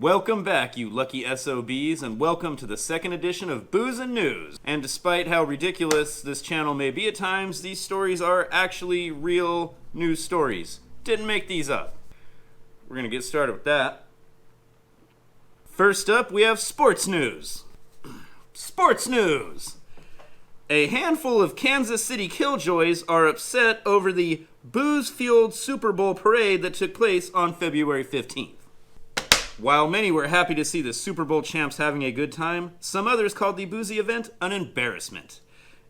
Welcome back, you lucky SOBs, and welcome to the second edition of Booze and News. And despite how ridiculous this channel may be at times, these stories are actually real news stories. Didn't make these up. We're gonna get started with that. First up, we have sports news. Sports news! A handful of Kansas City killjoys are upset over the booze-fueled Superbowl parade that took place on February 15th. While many were happy to see the Super Bowl champs having a good time, some others called the Boozey event an embarrassment.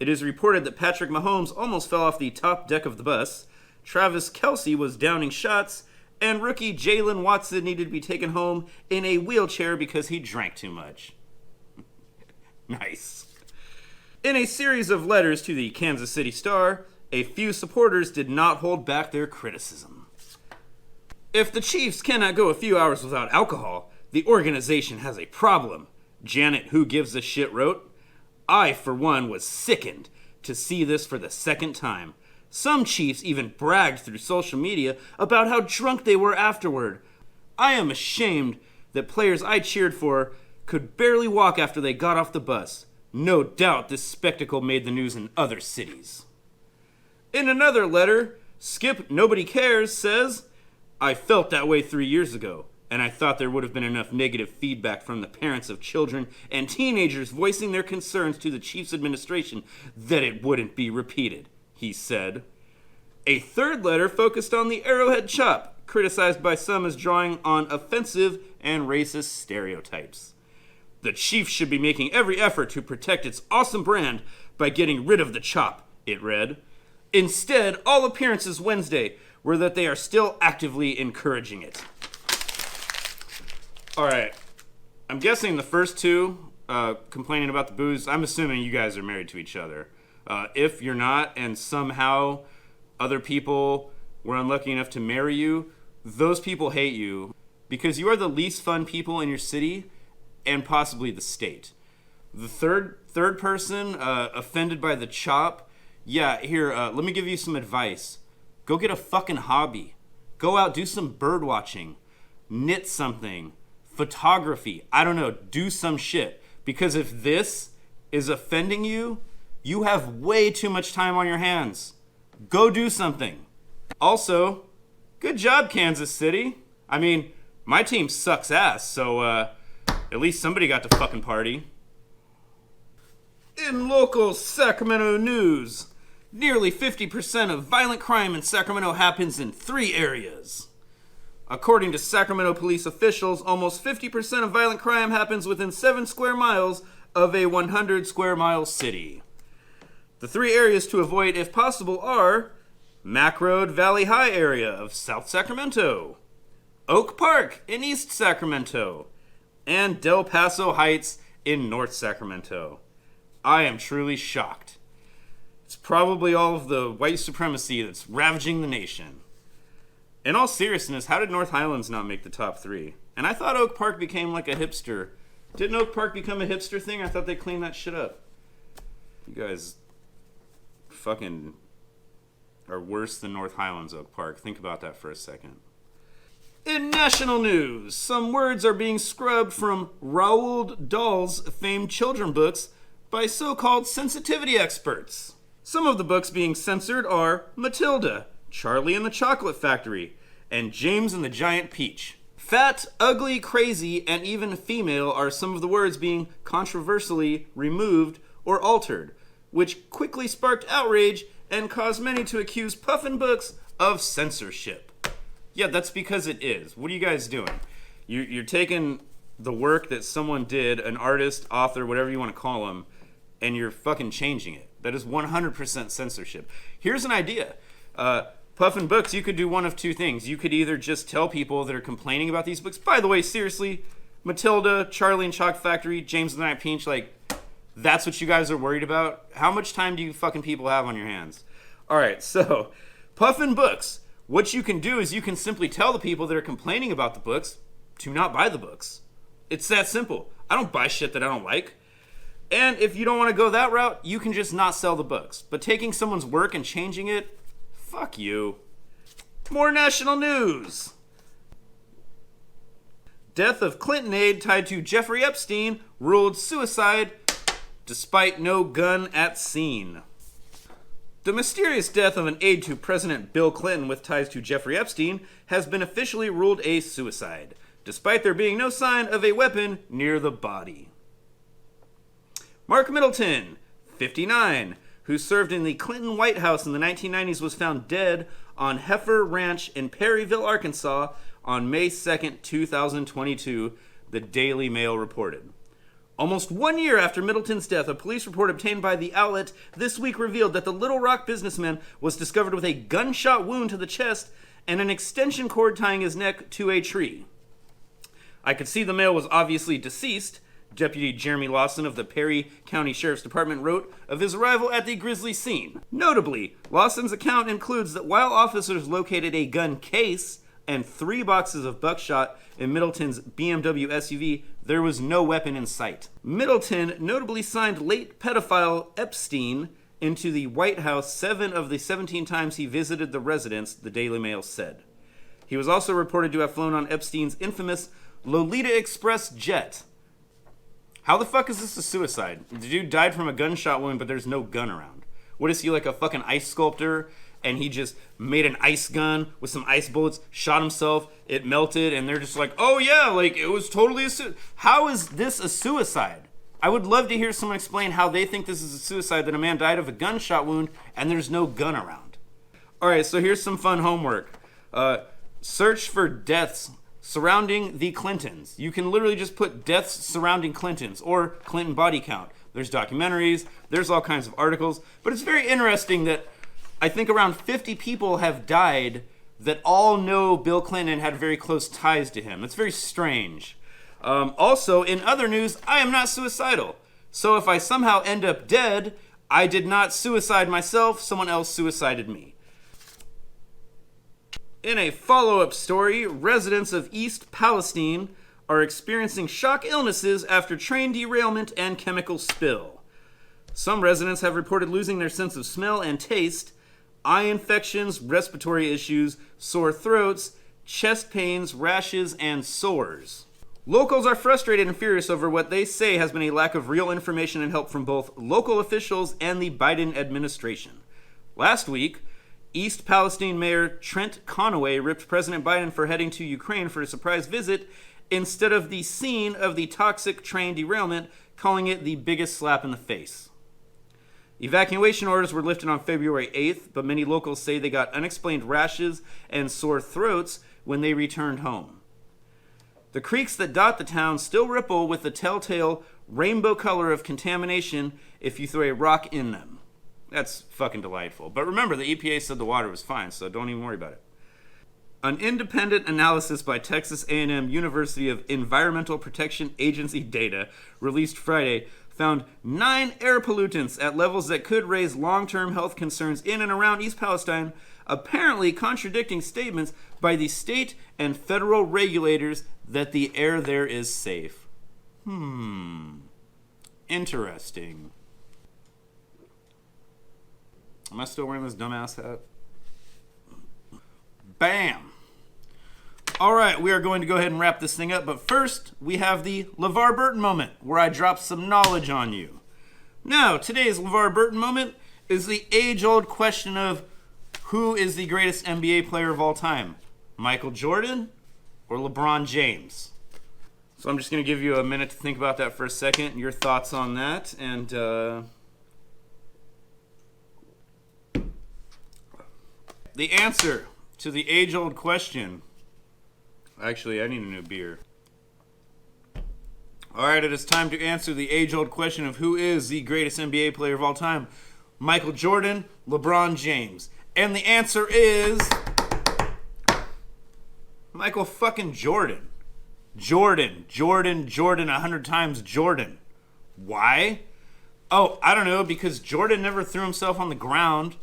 It is reported that Patrick Mahomes almost fell off the top deck of the bus, Travis Kelce was downing shots, and rookie Jalen Watson needed to be taken home in a wheelchair because he drank too much. Nice. In a series of letters to the Kansas City Star, a few supporters did not hold back their criticism. If the Chiefs cannot go a few hours without alcohol, the organization has a problem, Janet Who Gives a Shit wrote. I, for one, was sickened to see this for the second time. Some Chiefs even bragged through social media about how drunk they were afterward. I am ashamed that players I cheered for could barely walk after they got off the bus. No doubt this spectacle made the news in other cities. In another letter, Skip Nobody Cares says, I felt that way 3 years ago, and I thought there would have been enough negative feedback from the parents of children and teenagers voicing their concerns to the Chiefs administration that it wouldn't be repeated, he said. A third letter focused on the Arrowhead Chop, criticized by some as drawing on offensive and racist stereotypes. The Chiefs should be making every effort to protect its awesome brand by getting rid of the chop, it read. Instead, all appearances Wednesday were that they are still actively encouraging it. Alright, I'm guessing the first two complaining about the booze, I'm assuming you guys are married to each other. If you're not, and somehow other people were unlucky enough to marry you, those people hate you because you are the least fun people in your city and possibly the state. The third person offended by the chop, yeah, here, let me give you some advice. Go get a fucking hobby. Go out, do some bird watching. Knit something. Photography. I don't know, do some shit. Because if this is offending you, you have way too much time on your hands. Go do something. Also, good job, Kansas City. I mean, my team sucks ass, so at least somebody got to fucking party. In local Sacramento news, nearly 50% of violent crime in Sacramento happens in 3 areas. According to Sacramento police officials, almost 50% of violent crime happens within 7 square miles of a 100 square mile city. The 3 areas to avoid, if possible, are Mack Road Valley High area of South Sacramento, Oak Park in East Sacramento, and Del Paso Heights in North Sacramento. I am truly shocked. It's probably all of the white supremacy that's ravaging the nation. In all seriousness, how did North Highlands not make the top 3? And I thought Oak Park became like a hipster. Didn't Oak Park become a hipster thing? I thought they cleaned that shit up. You guys fucking are worse than North Highlands, Oak Park. Think about that for a second. In national news, some words are being scrubbed from Roald Dahl's famed children's books by so-called sensitivity experts. Some of the books being censored are Matilda, Charlie and the Chocolate Factory, and James and the Giant Peach. Fat, ugly, crazy, and even female are some of the words being controversially removed or altered, which quickly sparked outrage and caused many to accuse Puffin Books of censorship. Yeah, that's because it is. What are you guys doing? You're taking the work that someone did, an artist, author, whatever you want to call them, and you're fucking changing it. That is 100% censorship. Here's an idea. Puffin Books, you could do one of two things. You could either just tell people that are complaining about these books, by the way, seriously, Matilda, Charlie and Chocolate Factory, James and the Giant Peach, like, that's what you guys are worried about? How much time do you fucking people have on your hands? All right, so, Puffin Books. What you can do is you can simply tell the people that are complaining about the books to not buy the books. It's that simple. I don't buy shit that I don't like. And if you don't want to go that route, you can just not sell the books. But taking someone's work and changing it, fuck you. More national news. Death of Clinton aide tied to Jeffrey Epstein ruled suicide despite no gun at scene. The mysterious death of an aide to President Bill Clinton with ties to Jeffrey Epstein has been officially ruled a suicide, despite there being no sign of a weapon near the body. Mark Middleton, 59, who served in the Clinton White House in the 1990s, was found dead on Heifer Ranch in Perryville, Arkansas on May 2nd, 2022, the Daily Mail reported. Almost 1 year after Middleton's death, a police report obtained by the outlet this week revealed that the Little Rock businessman was discovered with a gunshot wound to the chest and an extension cord tying his neck to a tree. I could see the male was obviously deceased, Deputy Jeremy Lawson of the Perry County Sheriff's Department wrote of his arrival at the grisly scene. Notably, Lawson's account includes that while officers located a gun case and 3 boxes of buckshot in Middleton's BMW SUV, there was no weapon in sight. Middleton notably signed late pedophile Epstein into the White House 7 of the 17 times he visited the residence, the Daily Mail said. He was also reported to have flown on Epstein's infamous Lolita Express jet. How the fuck is this a suicide? The dude died from a gunshot wound, but there's no gun around. What is he, like a fucking ice sculptor? And he just made an ice gun with some ice bullets, shot himself, it melted, and they're just like, oh yeah, like it was totally a suicide. How is this a suicide? I would love to hear someone explain how they think this is a suicide, that a man died of a gunshot wound and there's no gun around. Alright, so here's some fun homework. Search for deaths surrounding the Clintons. You can literally just put deaths surrounding Clintons or Clinton body count. There's documentaries, there's all kinds of articles, but it's very interesting that I think around 50 people have died that all know Bill Clinton and had very close ties to him. It's very strange. Also, in other news, I am not suicidal. So if I somehow end up dead, I did not suicide myself, someone else suicided me. In a follow-up story, residents of East Palestine are experiencing shock illnesses after train derailment and chemical spill. Some residents have reported losing their sense of smell and taste, eye infections, respiratory issues, sore throats, chest pains, rashes, and sores. Locals are frustrated and furious over what they say has been a lack of real information and help from both local officials and the Biden administration. Last week, East Palestine Mayor Trent Conaway ripped President Biden for heading to Ukraine for a surprise visit instead of the scene of the toxic train derailment, calling it the biggest slap in the face. Evacuation orders were lifted on February 8th, but many locals say they got unexplained rashes and sore throats when they returned home. The creeks that dot the town still ripple with the telltale rainbow color of contamination if you throw a rock in them. That's fucking delightful. But remember, the EPA said the water was fine, so don't even worry about it. An independent analysis by Texas A&M University of Environmental Protection Agency data released Friday found 9 air pollutants at levels that could raise long-term health concerns in and around East Palestine, apparently contradicting statements by the state and federal regulators that the air there is safe. Interesting. Am I still wearing this dumbass hat? Bam! Alright, we are going to go ahead and wrap this thing up, but first, we have the LeVar Burton moment, where I drop some knowledge on you. Now, today's LeVar Burton moment is the age-old question of who is the greatest NBA player of all time? Michael Jordan or LeBron James? So I'm just going to give you a minute to think about that for a second, your thoughts on that, and the answer to the age-old question. Actually, I need a new beer. Alright, it is time to answer the age-old question of who is the greatest NBA player of all time. Michael Jordan, LeBron James. And the answer is Michael fucking Jordan. Jordan, 100 times Jordan. Why? Oh, I don't know, because Jordan never threw himself on the ground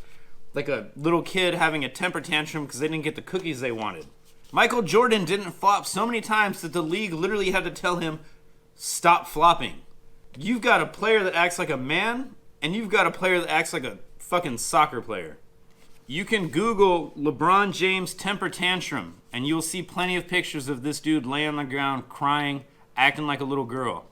like a little kid having a temper tantrum because they didn't get the cookies they wanted. Michael Jordan didn't flop so many times that the league literally had to tell him, stop flopping. You've got a player that acts like a man, and you've got a player that acts like a fucking soccer player. You can Google LeBron James temper tantrum, and you'll see plenty of pictures of this dude laying on the ground, crying, acting like a little girl.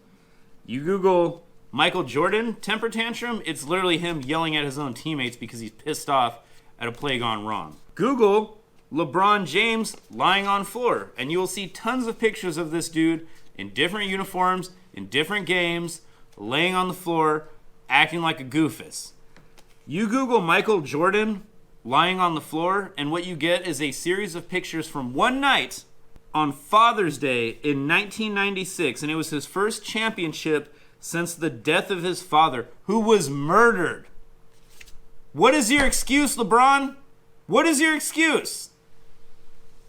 You Google Michael Jordan temper tantrum, it's literally him yelling at his own teammates because he's pissed off at a play gone wrong. Google LeBron James lying on floor, and you will see tons of pictures of this dude in different uniforms, in different games, laying on the floor, acting like a goofus. You Google Michael Jordan lying on the floor, and what you get is a series of pictures from one night on Father's Day in 1996, and it was his first championship since the death of his father, who was murdered. What is your excuse, LeBron? What is your excuse?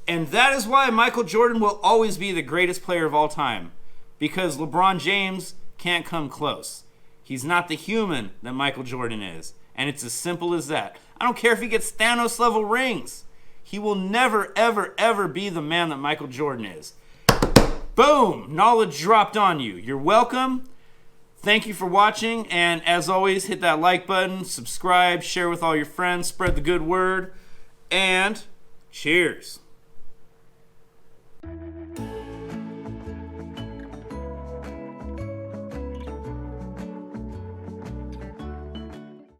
And that is why Michael Jordan will always be the greatest player of all time, because LeBron James can't come close. He's not the human that Michael Jordan is, and it's as simple as that. I don't care if he gets Thanos-level rings. He will never, ever, ever be the man that Michael Jordan is. Boom! Knowledge dropped on you. You're welcome. Thank you for watching, and as always, hit that like button, subscribe, share with all your friends, spread the good word, and cheers.